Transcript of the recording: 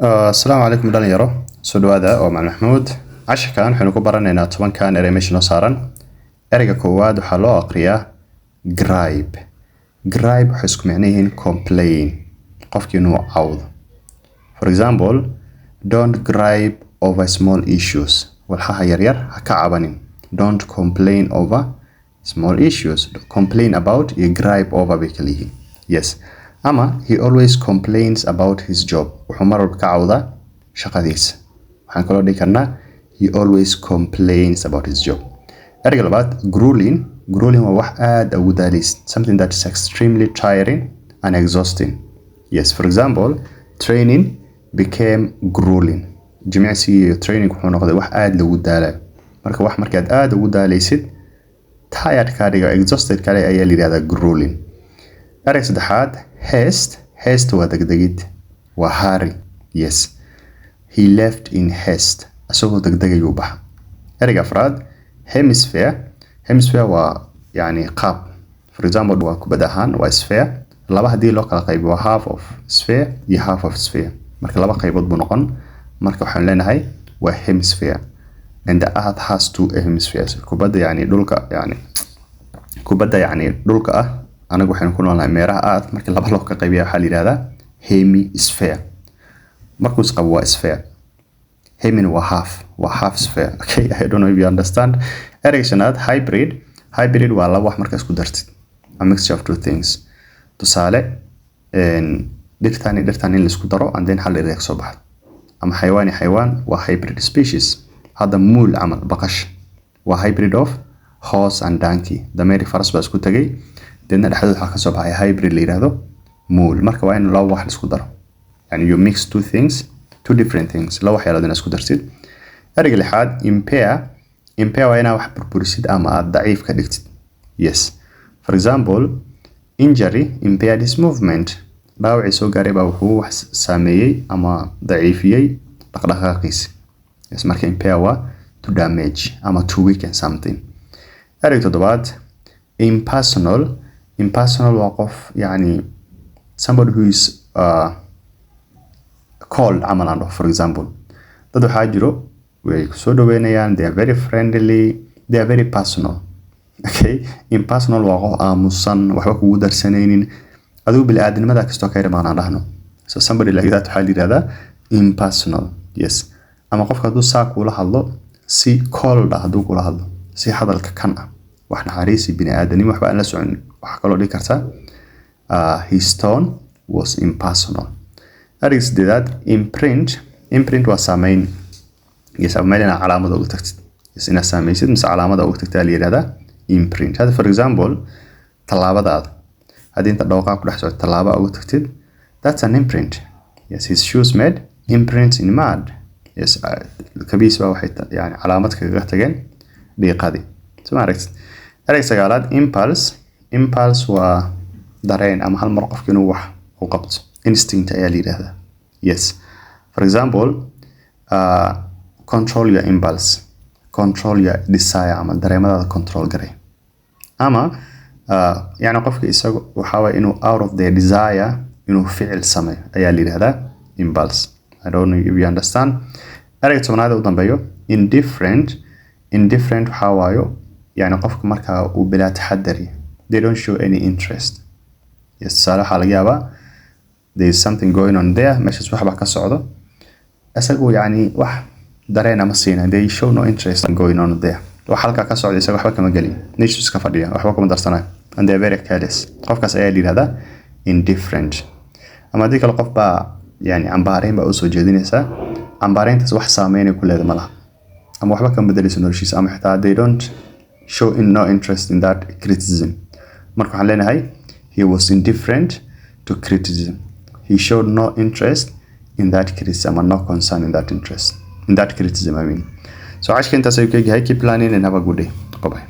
السلام عليكم dhalinyaro soo dhawaada oo macalin maxamuud casharkan waxaynu ku baranaynaa 10 kan erey meesha noo saaran ereyga koowaad waxaa loo aqriyaa gripe waxay isku macno yihiin complain qofkii inuu cawdo for example don't gripe over small issues walxaha yaryar ha ka cabanin don't complain over small issues complain about iyo gripe over bay kala yihiin yes ama he always complains about his job wuxuu mar walba ka cawdaa shaqadiisa waxaan kaloo dhihi karnaa he always complains about his job ereyga labaad grueling waa wax aad ugu daalis something that is extremely tiring and exhausting yes for example training became grueling jimicsiga iyo training wuxuu noqday wax aad lagu daalayo marka wax markaad aad ugu daalaysid tired ka dhiga exhausted kale ayaa la yiraahdaa grueling ereyga saddexaad haste waa degdegid waa hurry yes he left in haste asagoo degdegay u baxa ereyga afraad hemisphere waa yani qaab for example waa kubad ahaan waa sphere laba hadii loo kala qaybo waa half of sphere iyo half of sphere marka laba qaybood buu noqon marka waxaan leenahay waa hemisphere and the earth has two hemispheres kubadda yani dhulka ah anagu waxaan ku noolnahay meeraha aad markii laba loo ka qaybiyo waxa la yiraahdaa hemisphere markuu isqabo waa sphere hemin waa half sphere okay I don't know if you understand ereyga shanaad hybrid waa laba wax markaas ku dartid a mixture of two things tusaale dhirtaan in la isku daro and then hal erey soo baxdo ama xayawaan waa hybrid species hada muul amal baqash waa hybrid of horse and donkey dameer faras baa isku tagay deedna dhexdooda waxaa ka soo baxay hybrid la yiraahdo mool marka waa in laba wax la isku daro yani you mix two different things laba waxyaalood in isku darsid ereyga lixaad impair waa inaa wax burburisid ama aad daciif ka dhigtid yes for example injury impaired his movement dhaawacii soo gaaray baa wuxuu wax saameeyey ama daciifiyey dhaqdhaqaaqiisa yes marka impair waa to damage ama to weaken something ereyga toddobaad impersonal waa qof yani somebody who is cold amal and for example dad waxaa jiro way soo dhaweynayaan they are very friendly they are very personal okay impersonal waa qof aamusan waxba kugu darsanaynin adigu bil aadnimada kastoo ka yarmaan dhahno so somebody like that waxaa la yiraahdaa impersonal yes ama qofka hadduu saa kula hadlo si cold hadduu kula hadlo si hadalka kan ah wax naxariisi bini aadanimo waxba aan la socon wax kaloo dhigi kartaa his tone was impersonal ereyga sideedaad imprint waa saameyn yes ameelina calaamada ugu tagtid yes ina saameysid mise calaamada ugu tagtaa la yiraahdaa imprint hada for example talaabadaada hadii inta dhawqa ku dhex socdo talaaba ugu tagtid that's an imprint yes his shoes made imprints in mud yes kabiis waa waxay yani calaamad kaga tageen dhiiqadii soo aragtid ereyga sagaalaad impulse waa dareen ama hal mar qofka inuu wax u qabto instinct ayaa la yiraahdaa yes for example control your impulse control your desire ama dareemadaada control garay ama yani qofka isagu waxa way inuu out of their desire inuu ficil sameeyo ayaa la yiraahdaa impulse I don't know if you understand ereyga tobnaad u dambeeyo indifferent waxa waayo yani qofka marka uu bilaa taxadari they don't show any interest yes salaha laga yaabaa there is something going on there meeshaas waxba ka socdo asagu yani wax dareen ama siina they show no interest in going on there wax halka ka socdo isaga waxba kama galin niche iska fadhiya waxba kuma darsanayo and they are very careless qofkaas ayaa la yiraahdaa indifferent ama hadii kale qof baa yani ambaareen baa u soo jeedinaysa ambaareyntaas wax saameyn ku leedahay malaha ama waxba kama bedelayso noloshiisa ama xitaa they don't show no interest in that criticism marka waxaan leenahay he was indifferent to criticism he showed no interest in that criticism and no concern in that criticism I mean so ashka intaas ayuu ka yahay keep learning and have a good day bye bye